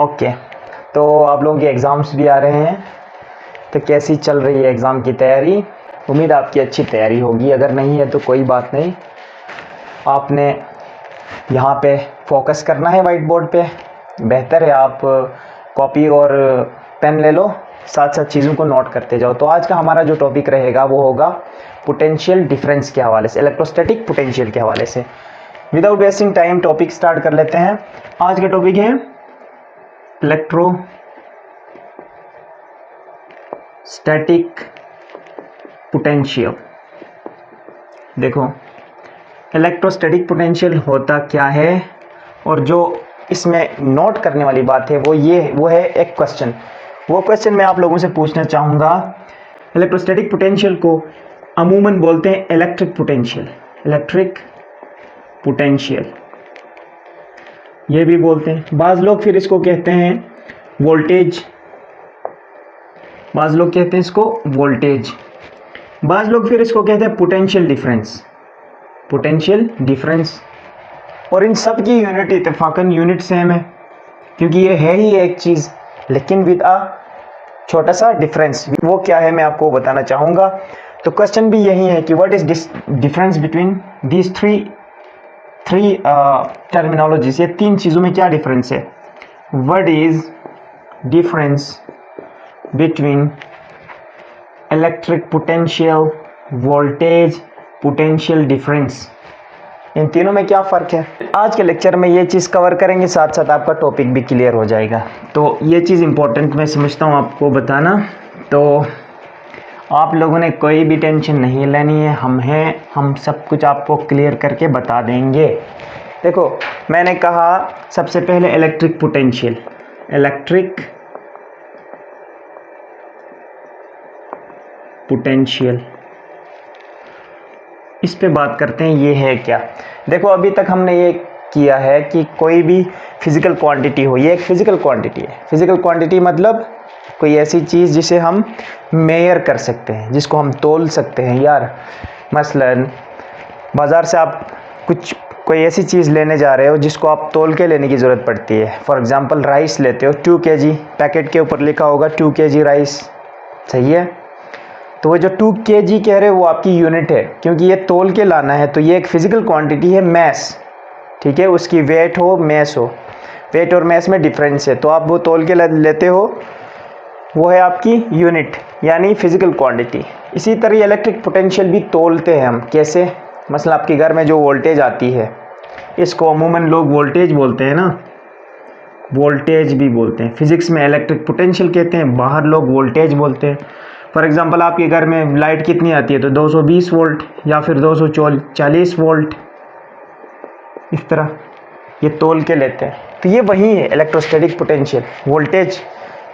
Okay, तो आप लोगों के एग्ज़ाम्स भी आ रहे हैं, तो कैसी चल रही है एग्ज़ाम की तैयारी? उम्मीद आपकी अच्छी तैयारी होगी, अगर नहीं है तो कोई बात नहीं, आपने यहाँ पे फोकस करना है वाइट बोर्ड पे। बेहतर है आप कॉपी और पेन ले लो, साथ साथ चीज़ों को नोट करते जाओ। तो आज का हमारा जो टॉपिक रहेगा वो होगा पोटेंशियल डिफरेंस के हवाले से, इलेक्ट्रोस्टैटिक पोटेंशियल के हवाले से। Without wasting time topic start कर लेते हैं। आज का टॉपिक है इलेक्ट्रोस्टैटिक पोटेंशियल। देखो, इलेक्ट्रोस्टैटिक पोटेंशियल होता क्या है, और जो इसमें नोट करने वाली बात है वो है एक क्वेश्चन। वो क्वेश्चन मैं आप लोगों से पूछना चाहूँगा। इलेक्ट्रोस्टैटिक पोटेंशियल को अमूमन बोलते हैं इलेक्ट्रिक पोटेंशियल, इलेक्ट्रिक पोटेंशियल ये भी बोलते हैं। बाज़ लोग फिर इसको कहते हैं वोल्टेज, बाज़ लोग कहते हैं इसको वोल्टेज, बाज़ लोग फिर इसको कहते हैं पोटेंशियल डिफरेंस, पोटेंशियल डिफरेंस। और इन सब की यूनिट इत्तेफाकन यूनिट सेम है, क्योंकि ये है ही एक चीज़, लेकिन विद अ छोटा सा डिफरेंस। वो क्या है मैं आपको बताना चाहूँगा। तो क्वेश्चन भी यही है कि what is difference between these three terminologies. ये तीन चीज़ों में क्या डिफरेंस है? What is difference between electric potential, voltage, potential difference, इन तीनों में क्या फ़र्क है? आज के लेक्चर में ये चीज़ कवर करेंगे, साथ साथ आपका टॉपिक भी क्लियर हो जाएगा। तो ये चीज़ इम्पोर्टेंट मैं समझता हूँ आपको बताना। तो आप लोगों ने कोई भी टेंशन नहीं लेनी है, हम सब कुछ आपको क्लियर करके बता देंगे। देखो, मैंने कहा सबसे पहले इलेक्ट्रिक पोटेंशियल, इलेक्ट्रिक पोटेंशियल, इस पे बात करते हैं। ये है क्या? देखो, अभी तक हमने ये किया है कि कोई भी फिज़िकल क्वांटिटी हो, ये एक फ़िज़िकल क्वांटिटी है। फ़िज़िकल क्वांटिटी मतलब कोई ऐसी चीज़ जिसे हम मेयर कर सकते हैं, जिसको हम तोल सकते हैं। यार, मसलन बाज़ार से आप कोई ऐसी चीज़ लेने जा रहे हो जिसको आप तोल के लेने की ज़रूरत पड़ती है। फॉर एग्ज़ाम्पल राइस लेते हो 2 kg, पैकेट के ऊपर लिखा होगा 2 kg राइस, सही है? तो वो जो 2 kg कह रहे हो वो आपकी यूनिट है, क्योंकि ये तोल के लाना है। तो ये एक फ़िज़िकल क्वांटिटी है, मैस, ठीक है? उसकी वेट हो, मैस हो, वेट और मैस में डिफरेंस है। तो आप वो तोल के लेते हो, वो है आपकी यूनिट, यानी फ़िज़िकल क्वांटिटी। इसी तरह इलेक्ट्रिक पोटेंशियल भी तोलते हैं हम। कैसे? मसला आपके घर में जो वोल्टेज आती है, इसको अमूमन लोग वोल्टेज बोलते हैं ना, वोल्टेज भी बोलते हैं। फिज़िक्स में इलेक्ट्रिक पोटेंशियल कहते हैं, बाहर लोग वोल्टेज बोलते हैं। फॉर एग्ज़ाम्पल आपके घर में लाइट कितनी आती है, तो 220 वोल्ट या फिर 240 वोल्ट, इस तरह ये तोल के लेते हैं। तो ये वही है इलेक्ट्रोस्टैटिक पोटेंशियल, वोल्टेज।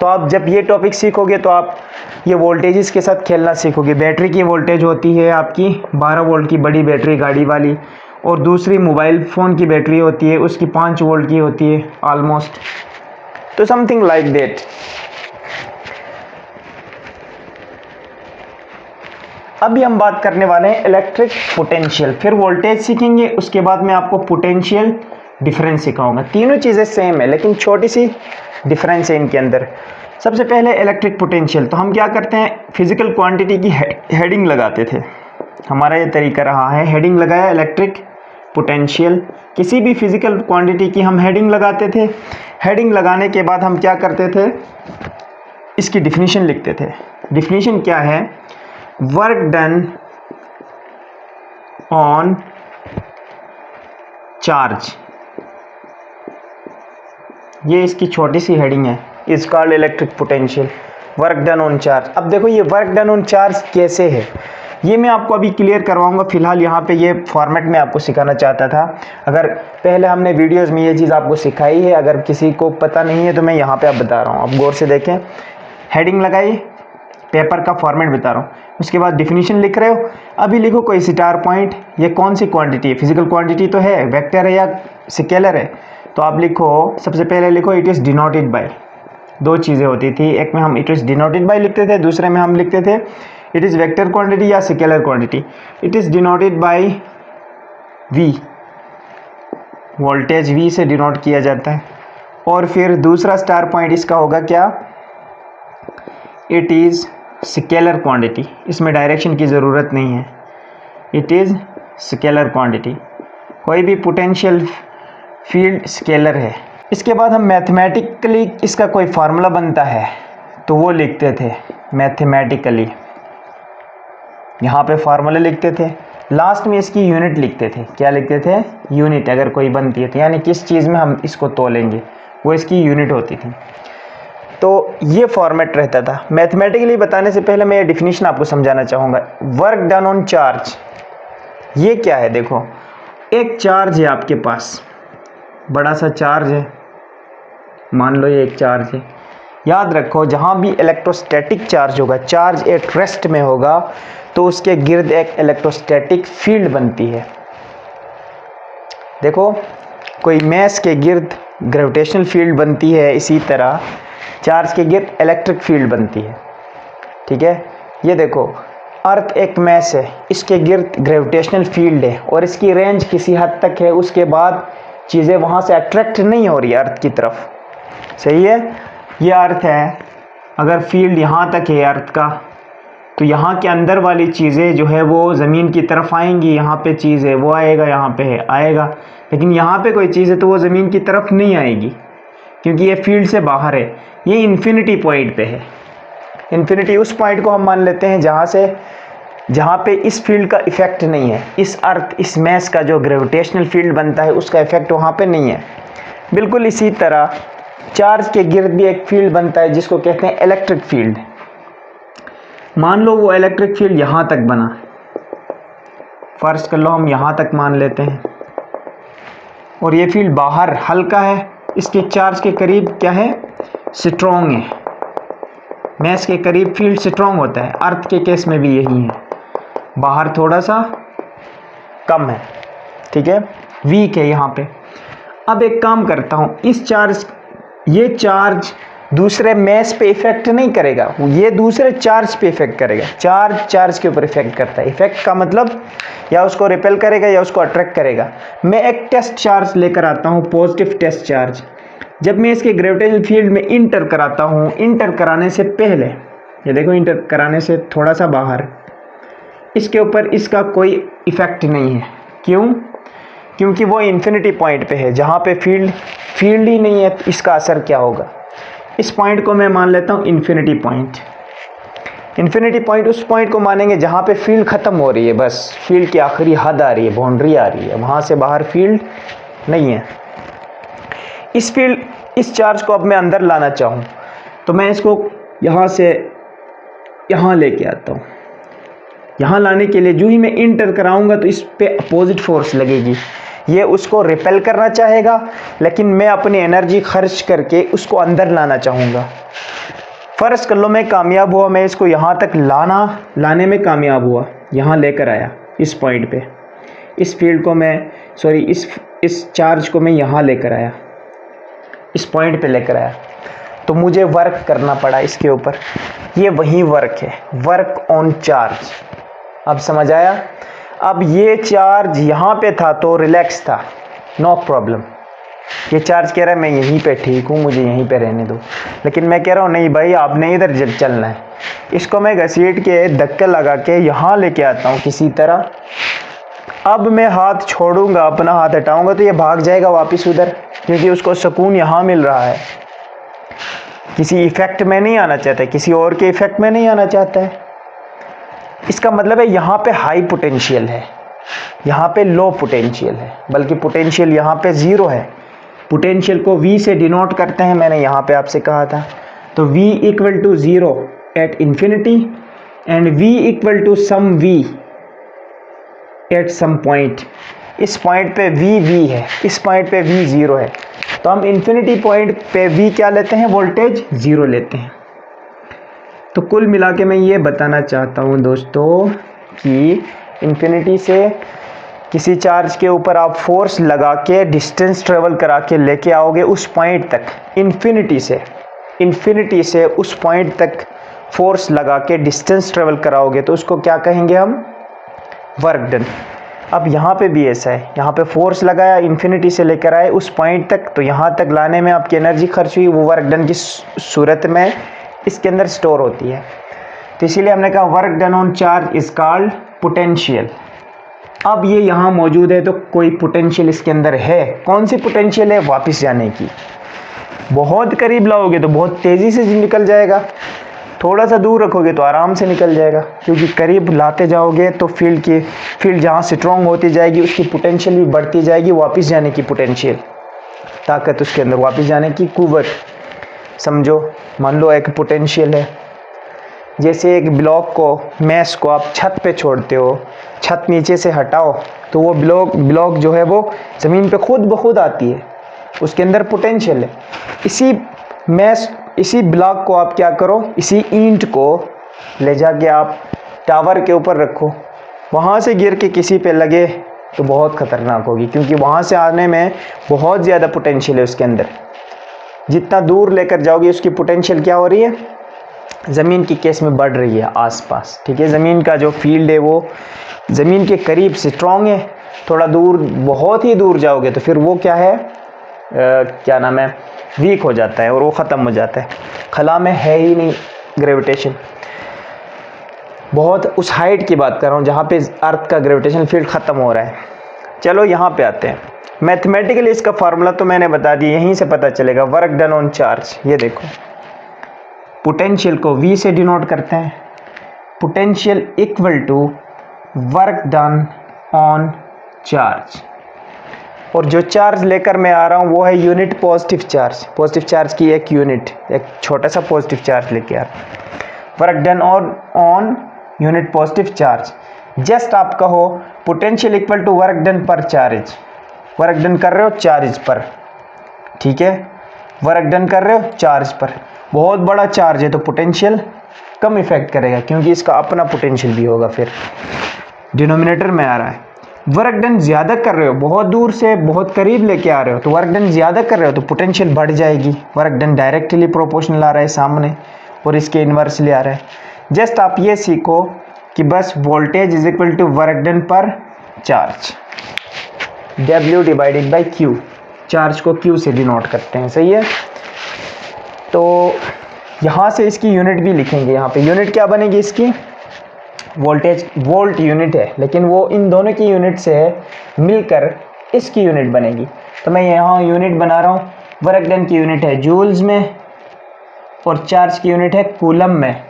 तो आप जब ये टॉपिक सीखोगे तो आप ये वोल्टेजेस के साथ खेलना सीखोगे। बैटरी की वोल्टेज होती है आपकी 12 वोल्ट की, बड़ी बैटरी गाड़ी वाली, और दूसरी मोबाइल फ़ोन की बैटरी होती है, उसकी 5 वोल्ट की होती है ऑलमोस्ट। तो समथिंग लाइक दैट। अभी हम बात करने वाले हैं इलेक्ट्रिक पोटेंशियल, फिर वोल्टेज सीखेंगे, उसके बाद मैं आपको पोटेंशियल डिफरेंस सिखाऊंगा। तीनों चीज़ें सेम है, लेकिन छोटी सी डिफरेंस है इनके अंदर। सबसे पहले इलेक्ट्रिक पोटेंशियल। तो हम क्या करते हैं, फिज़िकल क्वांटिटी की हेडिंग लगाते थे। हमारा ये तरीका रहा है, हेडिंग लगाया इलेक्ट्रिक पोटेंशियल। किसी भी फिज़िकल क्वांटिटी की हम हेडिंग लगाते थे। हेडिंग लगाने के बाद हम क्या करते थे, इसकी डिफिनीशन लिखते थे। डिफिनीशन क्या है? वर्क डन ऑन चार्ज, ये इसकी छोटी सी हेडिंग है, is called electric potential, work done on charge. अब देखो, ये वर्क डन ऑन चार्ज कैसे है, ये मैं आपको अभी क्लियर करवाऊंगा। फिलहाल यहाँ पे ये फॉर्मेट में आपको सिखाना चाहता था। अगर पहले हमने वीडियोस में ये चीज़ आपको सिखाई है, अगर किसी को पता नहीं है तो मैं यहाँ पे आप बता रहा हूँ, आप गौर से देखें। हेडिंग लगाई, पेपर का फॉर्मेट बता रहा हूँ, उसके बाद डिफिनीशन लिख रहे हो। अभी लिखो कोई स्टार पॉइंट, ये कौन सी क्वांटिटी है? फिजिकल क्वांटिटी तो है, वेक्टर है या स्केलर है? तो आप लिखो, सबसे पहले लिखो इट इज़ डिनोटेड बाय। दो चीज़ें होती थी, एक में हम इट इज़ डिनोटेड बाय लिखते थे, दूसरे में हम लिखते थे इट इज़ वेक्टर क्वांटिटी या scalar quantity. It is denoted by V, voltage V से डिनोट किया जाता है। और फिर दूसरा स्टार पॉइंट इसका होगा क्या, इट इज़ स्केलर क्वांटिटी, इसमें डायरेक्शन की ज़रूरत नहीं है, इट इज़ स्केलर क्वांटिटी, कोई भी पोटेंशियल फील्ड स्केलर है। इसके बाद हम मैथमेटिकली इसका कोई फार्मूला बनता है तो वो लिखते थे मैथमेटिकली, यहाँ पे फार्मूला लिखते थे, लास्ट में इसकी यूनिट लिखते थे, क्या लिखते थे, यूनिट अगर कोई बनती है तो, यानी किस चीज़ में हम इसको तोलेंगे वो इसकी यूनिट होती थी। तो ये फॉर्मेट रहता था। मैथमेटिकली बताने से पहले मैं ये डिफिनीशन आपको समझाना चाहूँगा। वर्क डन ऑन चार्ज, ये क्या है, देखो एक चार्ज है आपके पास, बड़ा सा चार्ज है, मान लो ये एक चार्ज है। याद रखो जहाँ भी इलेक्ट्रोस्टैटिक चार्ज होगा, चार्ज एट रेस्ट में होगा, तो उसके गिर्द एक इलेक्ट्रोस्टैटिक फील्ड बनती है। देखो कोई मैस के गिर्द ग्रेविटेशनल फील्ड बनती है, इसी तरह चार्ज के गिर्द इलेक्ट्रिक फील्ड बनती है। ठीक है, ये देखो अर्थ एक मैस है, इसके गिर्द ग्रेविटेशनल फील्ड है और इसकी रेंज किसी हद तक है, उसके बाद चीज़ें वहाँ से अट्रैक्ट नहीं हो रही अर्थ की तरफ। सही है, ये अर्थ है, अगर फील्ड यहाँ तक है अर्थ का, तो यहाँ के अंदर वाली चीज़ें जो है वो ज़मीन की तरफ आएंगी, यहाँ पे चीज़ है वो आएगा, यहाँ पे है आएगा, लेकिन यहाँ पे कोई चीज़ है तो वो ज़मीन की तरफ नहीं आएगी क्योंकि ये फील्ड से बाहर है। ये इन्फिनिटी पॉइंट पे है। इन्फिनिटी उस पॉइंट को हम मान लेते हैं जहाँ पे इस फील्ड का इफ़ेक्ट नहीं है, इस अर्थ इस मैस का जो ग्रेविटेशनल फील्ड बनता है उसका इफ़ेक्ट वहाँ पे नहीं है। बिल्कुल इसी तरह चार्ज के गिर्द भी एक फील्ड बनता है जिसको कहते हैं इलेक्ट्रिक फील्ड। मान लो वो इलेक्ट्रिक फील्ड यहाँ तक बना, फर्ज कर लो हम यहाँ तक मान लेते हैं, और ये फील्ड बाहर हल्का है, इसके चार्ज के करीब क्या है, स्ट्रॉन्ग है। मैस के करीब फील्ड स्ट्रॉन्ग होता है, अर्थ के केस में भी यही है, बाहर थोड़ा सा कम है। ठीक है, वीक है यहाँ पे। अब एक काम करता हूँ, ये चार्ज दूसरे मैस पे इफेक्ट नहीं करेगा, ये दूसरे चार्ज पे इफेक्ट करेगा। चार्ज के ऊपर इफेक्ट करता है। इफेक्ट का मतलब या उसको रिपेल करेगा या उसको अट्रैक्ट करेगा। मैं एक टेस्ट चार्ज लेकर आता हूँ, पॉजिटिव टेस्ट चार्ज। जब मैं इसके ग्रेविटेशनल फील्ड में इंटर कराता हूँ, इंटर कराने से पहले, ये देखो इंटर कराने से थोड़ा सा बाहर, इसके ऊपर इसका कोई इफेक्ट नहीं है। क्यों? क्योंकि वो इन्फिनिटी पॉइंट पे है जहाँ पे फील्ड ही नहीं है, तो इसका असर क्या होगा। इस पॉइंट को मैं मान लेता हूँ इन्फिनिटी पॉइंट। इन्फिनिटी पॉइंट उस पॉइंट को मानेंगे जहाँ पे फील्ड ख़त्म हो रही है, बस फील्ड की आखिरी हद आ रही है, बाउंड्री आ रही है, वहाँ से बाहर फील्ड नहीं है। इस चार्ज को अब मैं अंदर लाना चाहूँ तो मैं इसको यहाँ से यहाँ लेके आता हूँ। यहाँ लाने के लिए जो ही मैं इंटर कराऊंगा तो इस पे अपोजिट फोर्स लगेगी, ये उसको रिपेल करना चाहेगा, लेकिन मैं अपनी एनर्जी खर्च करके उसको अंदर लाना चाहूँगा। फ़र्ज़ कर लो मैं कामयाब हुआ, मैं इसको यहाँ तक लाने में कामयाब हुआ, यहाँ लेकर आया इस पॉइंट पे, इस फील्ड को मैं इस चार्ज को मैं यहाँ लेकर आया, इस पॉइंट पे लेकर आया, तो मुझे वर्क करना पड़ा इसके ऊपर। ये वही वर्क है, वर्क ऑन चार्ज। अब समझ आया? अब ये चार्ज यहाँ पे था तो रिलैक्स था, नो प्रॉब्लम। ये चार्ज कह रहा है मैं यहीं पे ठीक हूँ, मुझे यहीं पे रहने दो, लेकिन मैं कह रहा हूँ नहीं भाई, आपने इधर चलना है। इसको मैं घसीट के धक्का लगा के यहाँ लेके आता हूँ किसी तरह। अब मैं हाथ छोड़ूंगा, अपना हाथ हटाऊंगा तो ये भाग जाएगा वापस उधर, क्योंकि उसको सुकून यहाँ मिल रहा है। किसी इफेक्ट में नहीं आना चाहता है, किसी और के इफेक्ट में नहीं आना चाहता है। इसका मतलब है यहाँ पे हाई पोटेंशियल है, यहाँ पे लो पोटेंशियल है, बल्कि पोटेंशियल यहाँ पे ज़ीरो है। पोटेंशियल को V से डिनोट करते हैं, मैंने यहाँ पे आपसे कहा था। तो V equal to zero at infinity and V equal to some V at some point. इस पॉइंट पे V है, इस पॉइंट पे V ज़ीरो है, तो हम इन्फिनिटी पॉइंट पे V क्या लेते हैं, वोल्टेज ज़ीरो लेते हैं। तो कुल मिला के मैं ये बताना चाहता हूँ दोस्तों कि इन्फिनिटी से किसी चार्ज के ऊपर आप फोर्स लगा के डिस्टेंस ट्रेवल करा के लेके आओगे उस पॉइंट तक, इन्फिनिटी से उस पॉइंट तक फोर्स लगा के डिस्टेंस ट्रेवल कराओगे तो उसको क्या कहेंगे हम, वर्क डन। अब यहाँ पे भी ऐसा है, यहाँ पे फोर्स लगाया, इन्फिनिटी से लेकर आए उस पॉइंट तक, तो यहाँ तक लाने में आपकी एनर्जी खर्च हुई, वो वर्क डन की सूरत में इसके अंदर स्टोर होती है। तो इसीलिए हमने कहा work done on charge is called potential. अब ये यहाँ मौजूद है तो कोई पोटेंशियल इसके अंदर है। कौन सी पोटेंशियल है? वापस जाने की। बहुत करीब लाओगे तो बहुत तेज़ी से निकल जाएगा, थोड़ा सा दूर रखोगे तो आराम से निकल जाएगा, क्योंकि करीब लाते जाओगे तो फील्ड जहाँ स्ट्रॉन्ग होती जाएगी उसकी पोटेंशियल भी बढ़ती जाएगी, वापस जाने की पोटेंशियल, ताकत उसके अंदर वापस जाने की कुव्वत। समझो, मान लो एक पोटेंशियल है, जैसे एक ब्लॉक को, मैस को आप छत पे छोड़ते हो, छत नीचे से हटाओ तो वो ब्लॉक जो है वो ज़मीन पे खुद ब खुद आती है, उसके अंदर पोटेंशियल है। इसी ब्लॉक को आप क्या करो, इसी ईंट को ले जाके आप टावर के ऊपर रखो, वहाँ से गिर के किसी पे लगे तो बहुत ख़तरनाक होगी, क्योंकि वहाँ से आने में बहुत ज़्यादा पोटेंशियल है उसके अंदर। जितना दूर लेकर जाओगे उसकी पोटेंशियल क्या हो रही है, ज़मीन की केस में बढ़ रही है आसपास। ठीक है, ज़मीन का जो फील्ड है वो ज़मीन के करीब स्ट्रॉन्ग है, थोड़ा दूर, बहुत ही दूर जाओगे तो फिर वो क्या है, क्या नाम है, वीक हो जाता है और वो ख़त्म हो जाता है। खला में है ही नहीं ग्रेविटेशन। बहुत उस हाइट की बात कर रहा हूँ जहाँ पे अर्थ का ग्रेविटेशन फील्ड ख़त्म हो रहा है। चलो यहाँ पे आते हैं। मैथमेटिकली इसका फार्मूला तो मैंने बता दिया, यहीं से पता चलेगा। वर्क डन ऑन चार्ज, ये देखो, पोटेंशियल को V से डिनोट करते हैं। Potential equal to work done on charge, और जो चार्ज लेकर मैं आ रहा हूँ वो है unit positive charge. Positive charge की एक यूनिट, एक छोटा सा पॉजिटिव चार्ज लेके आ रहा हूँ। Work done on unit positive charge. Just आप कहो potential equal to work done per charge. Work done कर रहे हो चार्ज पर, ठीक है, वर्क डन कर रहे हो चार्ज पर। बहुत बड़ा चार्ज है तो पोटेंशियल कम इफेक्ट करेगा, क्योंकि इसका अपना पोटेंशियल भी होगा। फिर डिनोमिनेटर में आ रहा है। वर्क डन ज़्यादा कर रहे हो, बहुत दूर से बहुत करीब लेके आ रहे हो, तो वर्क डन ज़्यादा कर रहे हो तो पोटेंशियल बढ़ जाएगी। वर्क डन डायरेक्टली प्रोपोर्शनल आ रहा है सामने और इसके इन्वर्सली आ रहा है। जस्ट आप ये सीखो कि बस voltage is equal to work done per charge, W divided by Q। Charge को Q से डिनोट करते हैं, सही है। तो यहाँ से इसकी यूनिट भी लिखेंगे। यहाँ पे यूनिट क्या बनेगी इसकी, वोल्टेज, वोल्ट यूनिट है, लेकिन वो इन दोनों की यूनिट से मिलकर इसकी यूनिट बनेगी। तो मैं यहाँ यूनिट बना रहा हूँ। वर्क डन की यूनिट है जूल्स में और चार्ज की यूनिट है कूलम में।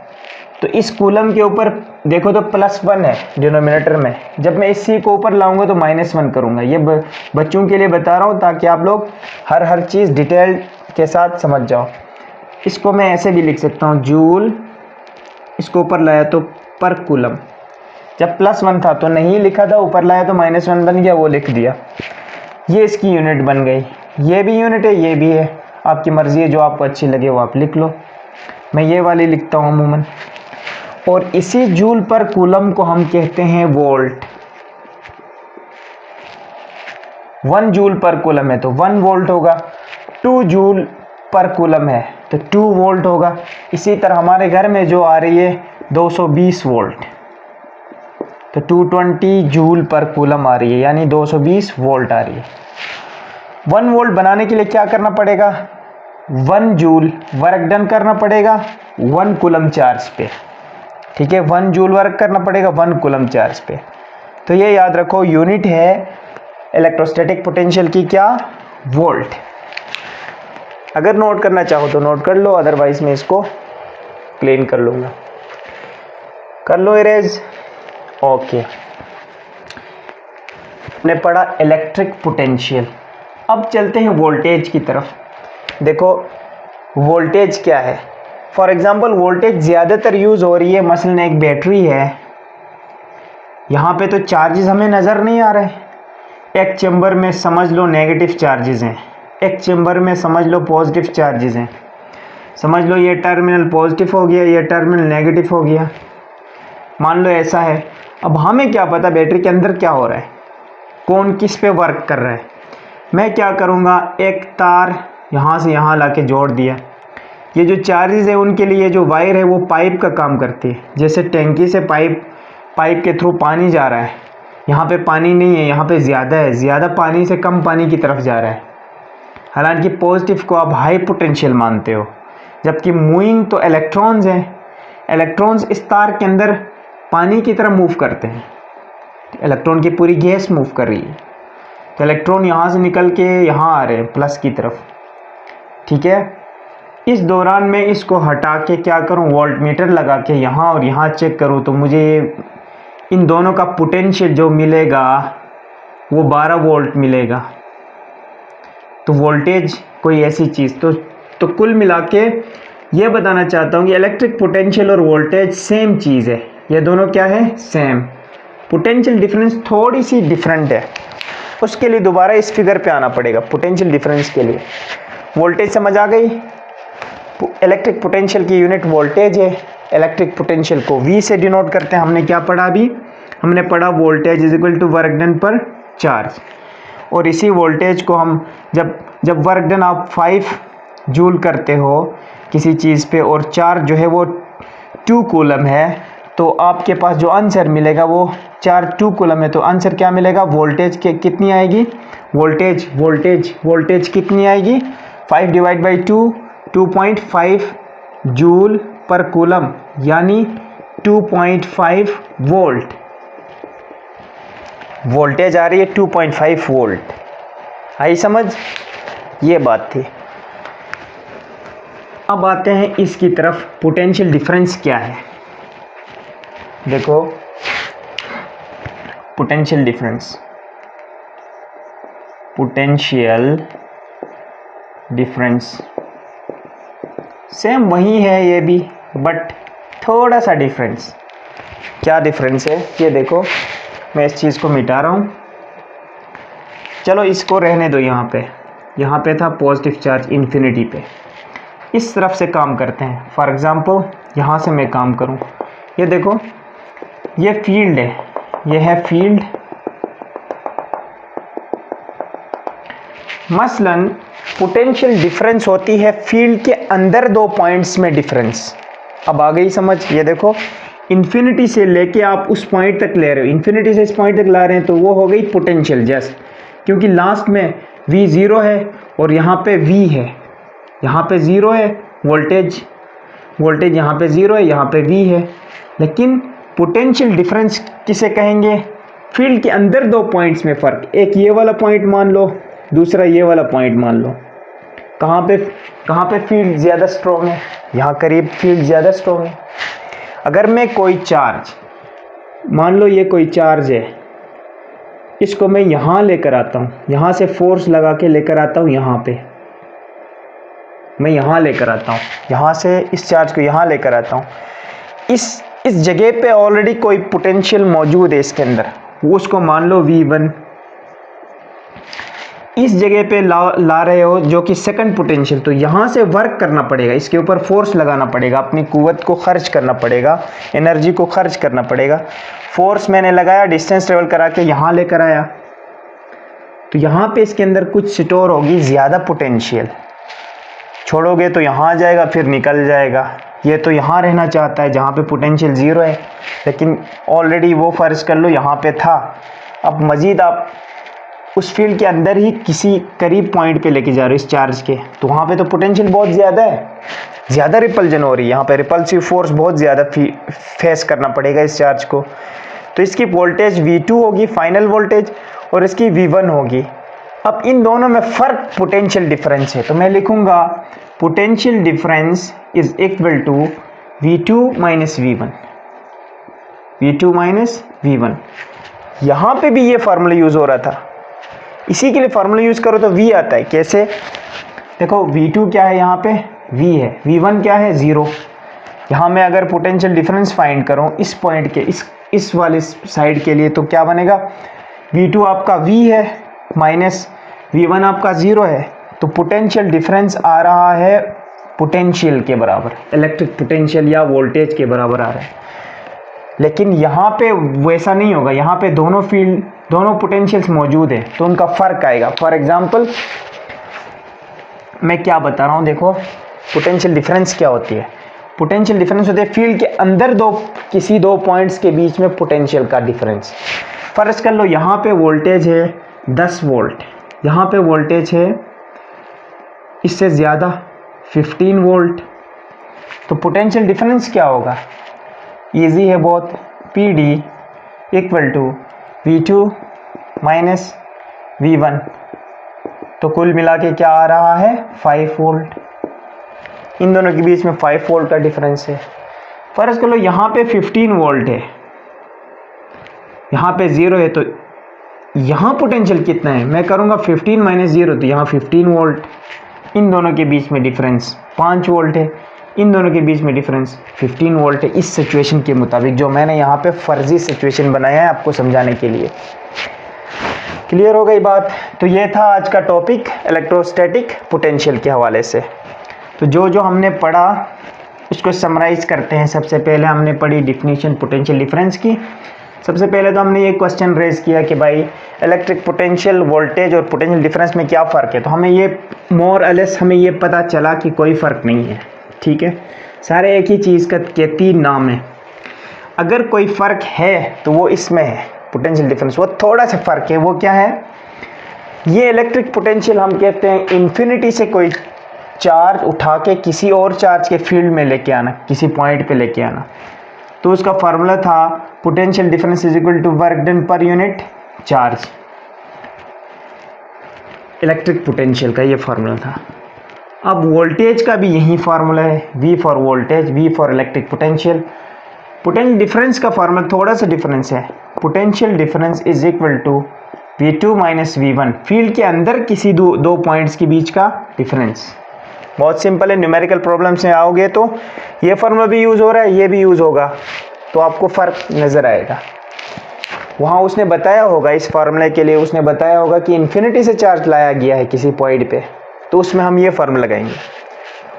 तो इस कूलम के ऊपर देखो तो +1 है डिनोमिनेटर में, जब मैं इस C को ऊपर लाऊंगा तो -1 करूँगा। ये बच्चों के लिए बता रहा हूँ ताकि आप लोग हर चीज़ डिटेल के साथ समझ जाओ। इसको मैं ऐसे भी लिख सकता हूँ, जूल, इसको ऊपर लाया तो पर कूलम। जब +1 था तो नहीं लिखा था, ऊपर लाया तो -1 बन गया, वो लिख दिया। ये इसकी यूनिट बन गई। ये भी यूनिट है, ये भी है, आपकी मर्ज़ी है, जो आपको अच्छी लगे वो आप लिख लो। मैं ये वाली लिखता हूँ अमूमन। और इसी जूल पर कूलम को हम कहते हैं वोल्ट। 1 जूल पर कूलम है तो 1 वोल्ट होगा। 2 जूल पर कूलम है तो 2 वोल्ट होगा। इसी तरह हमारे घर में जो आ रही है 220 वोल्ट, तो 220 जूल पर कूलम आ रही है, यानी 220 वोल्ट आ रही है। 1 वोल्ट बनाने के लिए क्या करना पड़ेगा, 1 जूल वर्क डन करना पड़ेगा 1 कूलम चार्ज पे। ठीक है, 1 जूल वर्क करना पड़ेगा 1 कूलम चार्ज पे। तो ये याद रखो, यूनिट है इलेक्ट्रोस्टैटिक पोटेंशियल की क्या, वोल्ट। अगर नोट करना चाहो तो नोट कर लो, अदरवाइज मैं इसको प्लेन कर लूँगा। कर लो इरेज। ओके, हमने पढ़ा इलेक्ट्रिक पोटेंशियल। अब चलते हैं वोल्टेज की तरफ। देखो वोल्टेज क्या है। फॉर एग्जांपल वोल्टेज ज़्यादातर यूज़ हो रही है, मसलन एक बैटरी है, यहाँ पे तो चार्जेस हमें नज़र नहीं आ रहे। एक चैम्बर में समझ लो नेगेटिव चार्जेस हैं, एक चैम्बर में समझ लो पॉजिटिव चार्जेस हैं। समझ लो ये टर्मिनल पॉजिटिव हो गया, ये टर्मिनल नेगेटिव हो गया, मान लो ऐसा है। अब हमें क्या पता बैटरी के अंदर क्या हो रहा है, कौन किस पे वर्क कर रहा है। मैं क्या करूँगा, एक तार यहाँ से यहाँ ला के जोड़ दिया। ये जो चार्जेस है उनके लिए जो वायर है वो पाइप का काम करती है। जैसे टैंकी से पाइप के थ्रू पानी जा रहा है, यहाँ पे पानी नहीं है, यहाँ पे ज़्यादा है, ज़्यादा पानी से कम पानी की तरफ जा रहा है। हालांकि पॉजिटिव को आप हाई पोटेंशियल मानते हो, जबकि मूविंग तो इलेक्ट्रॉन्स हैं। इलेक्ट्रॉन्स इस तार के अंदर पानी की तरह मूव करते हैं। इलेक्ट्रॉन की पूरी गैस मूव कर रही है, तो इलेक्ट्रॉन यहाँ से निकल के यहाँ आ रहे हैं प्लस की तरफ, ठीक है। इस दौरान मैं इसको हटा के क्या करूँ, वोल्ट मीटर लगा के यहाँ और यहाँ चेक करूँ, तो मुझे इन दोनों का पोटेंशियल जो मिलेगा वो 12 वोल्ट मिलेगा। तो वोल्टेज कोई ऐसी चीज़, तो कुल मिला के ये बताना चाहता हूँ कि इलेक्ट्रिक पोटेंशियल और वोल्टेज सेम चीज़ है। ये दोनों क्या है, सेम। पोटेंशियल डिफरेंस थोड़ी सी डिफरेंट है, उसके लिए दोबारा इस फिगर पे आना पड़ेगा। पोटेंशियल डिफरेंस के लिए वोल्टेज समझ आ गई। इलेक्ट्रिक पोटेंशियल की यूनिट वोल्टेज है। इलेक्ट्रिक पोटेंशियल को V से डिनोट करते हैं। हमने क्या पढ़ा अभी, हमने पढ़ा voltage is equal to work done per charge. और इसी वोल्टेज को हम जब वर्क डन आप 5 जूल करते हो किसी चीज़ पे और चार्ज जो है वो 2 कूलम है, तो आपके पास जो आंसर मिलेगा वो चार्ज 2 कूलम है। तो आंसर क्या मिलेगा, वोल्टेज के कितनी आएगी, वोल्टेज कितनी आएगी, 5 डिवाइड बाई 2, 2.5 जूल पर कूलम, यानी 2.5 वोल्ट। वोल्टेज आ रही है 2.5 वोल्ट। आई समझ, ये बात थी। अब आते हैं इसकी तरफ, पोटेंशियल डिफरेंस क्या है। देखो पोटेंशियल डिफरेंस सेम वही है ये भी, बट थोड़ा सा डिफरेंस। क्या डिफरेंस है ये देखो, मैं इस चीज़ को मिटा रहा हूँ, चलो इसको रहने दो। यहाँ पे था पॉजिटिव चार्ज इन्फिनिटी पे। इस तरफ से काम करते हैं। फॉर एग्ज़ाम्पल यहाँ से मैं काम करूँ, ये देखो ये फील्ड है, ये है फील्ड। मसलन पोटेंशियल डिफरेंस होती है फील्ड के अंदर 2 पॉइंट्स में डिफरेंस। अब आ गई समझ। ये देखो इन्फिनिटी से लेके आप उस पॉइंट तक ले रहे हो, इन्फिनिटी से इस पॉइंट तक ला रहे हैं, तो वो हो गई पोटेंशियल जस्ट, क्योंकि लास्ट में V 0 है और यहाँ पे V है, यहाँ पे 0 है, वोल्टेज यहाँ पे 0 है, यहाँ पे V है। लेकिन पोटेंशियल डिफरेंस किसे कहेंगे, फील्ड के अंदर 2 पॉइंट्स में फ़र्क। एक ये वाला पॉइंट मान लो, दूसरा ये वाला पॉइंट मान लो। कहाँ पे फील्ड ज़्यादा स्ट्रॉन्ग है, यहाँ करीब फील्ड ज़्यादा स्ट्रॉन्ग है। अगर मैं कोई चार्ज, मान लो ये कोई चार्ज है, इसको मैं यहाँ लेकर आता हूँ, यहाँ से फोर्स लगा के लेकर आता हूँ, यहाँ पे मैं यहाँ लेकर आता हूँ, यहाँ से इस चार्ज को यहाँ लेकर आता हूँ। इस जगह पे ऑलरेडी कोई पोटेंशियल मौजूद है इसके अंदर, वो उसको मान लो V1। इस जगह पे ला रहे हो जो कि सेकंड पोटेंशियल, तो यहाँ से वर्क करना पड़ेगा, इसके ऊपर फोर्स लगाना पड़ेगा, अपनी कुव्वत को खर्च करना पड़ेगा, एनर्जी को खर्च करना पड़ेगा। फोर्स मैंने लगाया, डिस्टेंस ट्रेवल करा के यहाँ लेकर आया, तो यहाँ पे इसके अंदर कुछ स्टोर होगी ज़्यादा पोटेंशियल। छोड़ोगे तो यहाँ आ जाएगा, फिर निकल जाएगा। ये तो यहाँ रहना चाहता है जहाँ पे पोटेंशियल 0 है, लेकिन ऑलरेडी वो फ़र्ज कर लो यहाँ पे था। अब मज़ीद आप उस फील्ड के अंदर ही किसी करीब पॉइंट पे लेके जा रहे हो इस चार्ज के, तो वहाँ पे तो पोटेंशियल बहुत ज़्यादा है, ज़्यादा रिपल्जन हो रही है, यहाँ पे रिपल्सिव फोर्स बहुत ज़्यादा फेस करना पड़ेगा इस चार्ज को। तो इसकी वोल्टेज V2 होगी फाइनल वोल्टेज, और इसकी V1 होगी। अब इन दोनों में फ़र्क पोटेंशियल डिफरेंस है, तो मैं लिखूँगा potential difference is equal to V2 minus V1। यहाँ पे भी ये फार्मूला यूज़ हो रहा था, इसी के लिए फार्मूला यूज़ करो तो V आता है। कैसे, देखो V2 क्या है, यहाँ पे V है, V1 क्या है, 0। यहाँ मैं अगर पोटेंशियल डिफरेंस फाइंड करूँ इस पॉइंट के इस वाले साइड के लिए, तो क्या बनेगा, V2 आपका V है माइनस V1 आपका 0 है, तो पोटेंशियल डिफरेंस आ रहा है पोटेंशियल के बराबर, इलेक्ट्रिक पोटेंशियल या वोल्टेज के बराबर आ रहा है। लेकिन यहाँ पे वैसा नहीं होगा, यहाँ पे दोनों पोटेंशियल्स मौजूद हैं, तो उनका फ़र्क आएगा। फॉर एग्जांपल मैं क्या बता रहा हूँ, देखो पोटेंशियल डिफरेंस क्या होती है। पोटेंशियल डिफरेंस होती है फील्ड के अंदर किसी दो पॉइंट्स के बीच में पोटेंशियल का डिफरेंस। फर्ज कर लो यहाँ पे वोल्टेज है 10 वोल्ट, यहाँ पे वोल्टेज है इससे ज़्यादा 15 वोल्ट, तो पोटेंशियल डिफरेंस क्या होगा? इजी है बहुत, PD equal to V2 minus V1, तो कुल मिला के क्या आ रहा है 5 वोल्ट। इन दोनों के बीच में 5 वोल्ट का डिफरेंस है। फर्ज कर लो यहाँ पे 15 वोल्ट है, यहाँ पे 0 है, तो यहाँ पोटेंशियल कितना है? मैं करूँगा 15 माइनस 0, तो यहाँ 15 वोल्ट। इन दोनों के बीच में डिफरेंस 5 वोल्ट है, इन दोनों के बीच में डिफरेंस 15 वोल्ट है। इस सिचुएशन के मुताबिक जो मैंने यहाँ पे फर्जी सिचुएशन बनाया है आपको समझाने के लिए। क्लियर हो गई बात? तो ये था आज का टॉपिक इलेक्ट्रोस्टैटिक पोटेंशियल के हवाले से। तो जो हमने पढ़ा उसको समराइज़ करते हैं। सबसे पहले हमने पढ़ी डिफिनीशन पोटेंशियल डिफरेंस की। सबसे पहले तो हमने ये क्वेश्चन रेज किया कि भाई इलेक्ट्रिक पोटेंशियल वोल्टेज और पोटेंशियल डिफरेंस में क्या फ़र्क है। तो हमें ये मोर अलेस हमें ये पता चला कि कोई फ़र्क नहीं है, ठीक है, सारे एक ही चीज़ के 3 नाम है। अगर कोई फ़र्क है तो वो इसमें है पोटेंशियल डिफरेंस, वो थोड़ा सा फ़र्क है। वो क्या है? ये इलेक्ट्रिक पोटेंशियल हम कहते हैं इन्फिनिटी से कोई चार्ज उठा के किसी और चार्ज के फील्ड में लेके आना, किसी पॉइंट पे लेके आना। तो उसका फार्मूला था potential difference is equal to work done per unit charge. Electric potential का ये फार्मूला था। अब वोल्टेज का भी यही फार्मूला है, V for voltage, V for electric potential. Potential difference का फार्मूला थोड़ा सा डिफरेंस है, potential difference is equal to V2 minus V1, field के अंदर किसी दो पॉइंट्स के बीच का डिफरेंस। बहुत सिंपल है, न्यूमेरिकल प्रॉब्लम्स में आओगे तो ये फार्मूला भी यूज़ हो रहा है, ये भी यूज़ होगा, तो आपको फ़र्क नज़र आएगा। वहाँ उसने बताया होगा, इस फार्मूले के लिए उसने बताया होगा कि इन्फिनिटी से चार्ज लाया गया है किसी पॉइंट पे, तो उसमें हम ये फार्मूला लगाएंगे।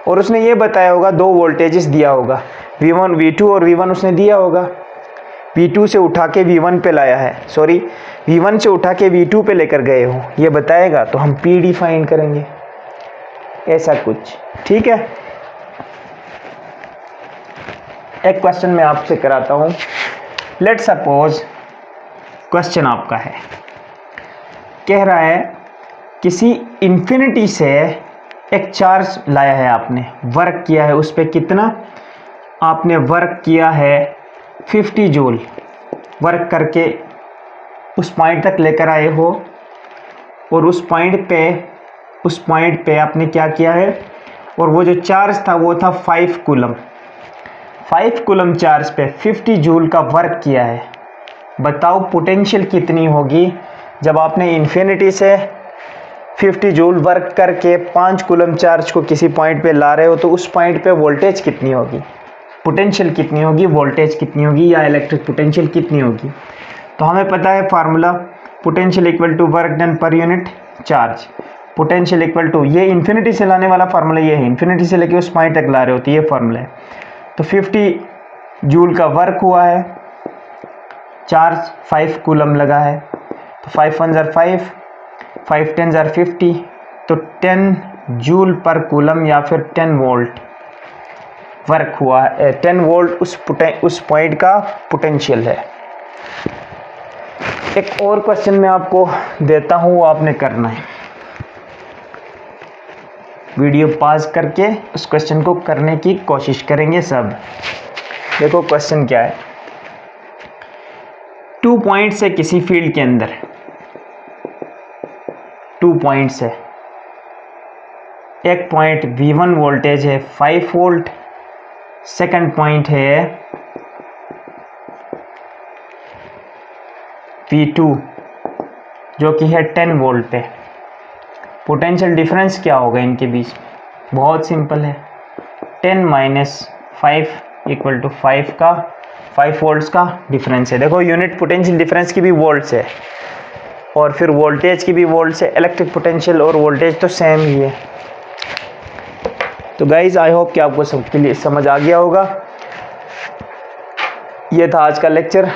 और उसने ये बताया होगा 2 वोल्टेजेस दिया होगा, V1 V2 और V1 उसने दिया होगा। V2 से उठा के V1 पे लाया है, सॉरी V1 से उठा के V2 पे लेकर गए हो, ये बताएगा, तो हम PD फाइंड करेंगे, ऐसा कुछ, ठीक है। एक क्वेश्चन मैं आपसे कराता हूँ। लेट सपोज क्वेश्चन आपका है, कह रहा है किसी इन्फिनिटी से एक चार्ज लाया है आपने, वर्क किया है उस पर कितना? आपने वर्क किया है 50 जूल, वर्क करके उस पॉइंट तक लेकर आए हो, और उस पॉइंट पे आपने क्या किया है, और वो जो चार्ज था वो था 5 कूलम। 5 कूलम चार्ज पे 50 जूल का वर्क किया है। बताओ पोटेंशियल कितनी होगी जब आपने इन्फिनिटी से 50 जूल वर्क करके 5 कूलम चार्ज को किसी पॉइंट पे ला रहे हो, तो उस पॉइंट पे वोल्टेज कितनी होगी, पोटेंशियल कितनी होगी, वोल्टेज कितनी होगी, या इलेक्ट्रिक पोटेंशियल कितनी होगी। तो हमें पता है formula, potential equal to work done per unit charge. Potential equal to, ये इन्फिनिटी से लाने वाला फार्मूला ये है, इन्फिनिटी से लेके उस पॉइंट तक ला रहे होते, ये फार्मूला है। तो 50 जूल का वर्क हुआ है, चार्ज 5 कूलम लगा है, तो 5 1 ज़र 5, 5 10 ज़र 50, तो 10 जूल पर कूलम या फिर 10 वोल्ट वर्क हुआ है। 10 वोल्ट उस पॉइंट का पोटेंशियल है। एक और क्वेश्चन मैं आपको देता हूँ, वो आपने करना है, वीडियो पॉज करके उस क्वेश्चन को करने की कोशिश करेंगे सब। देखो क्वेश्चन क्या है, 2 पॉइंट से किसी फील्ड के अंदर 2 पॉइंट्स है, एक पॉइंट V1 वोल्टेज है 5 वोल्ट, सेकंड पॉइंट है V2 जो कि है 10 वोल्ट पे। पोटेंशियल डिफरेंस क्या होगा इनके बीच? बहुत सिंपल है, 10 माइनस 5 इक्वल टू 5 वोल्ट्स का डिफरेंस है। देखो यूनिट पोटेंशियल डिफरेंस की भी वोल्ट्स है, और फिर वोल्टेज की भी वोल्ट्स है। इलेक्ट्रिक पोटेंशियल और वोल्टेज तो सेम ही है। तो गाइज आई होप कि आपको सबके लिए समझ आ गया होगा। ये था आज का लेक्चर।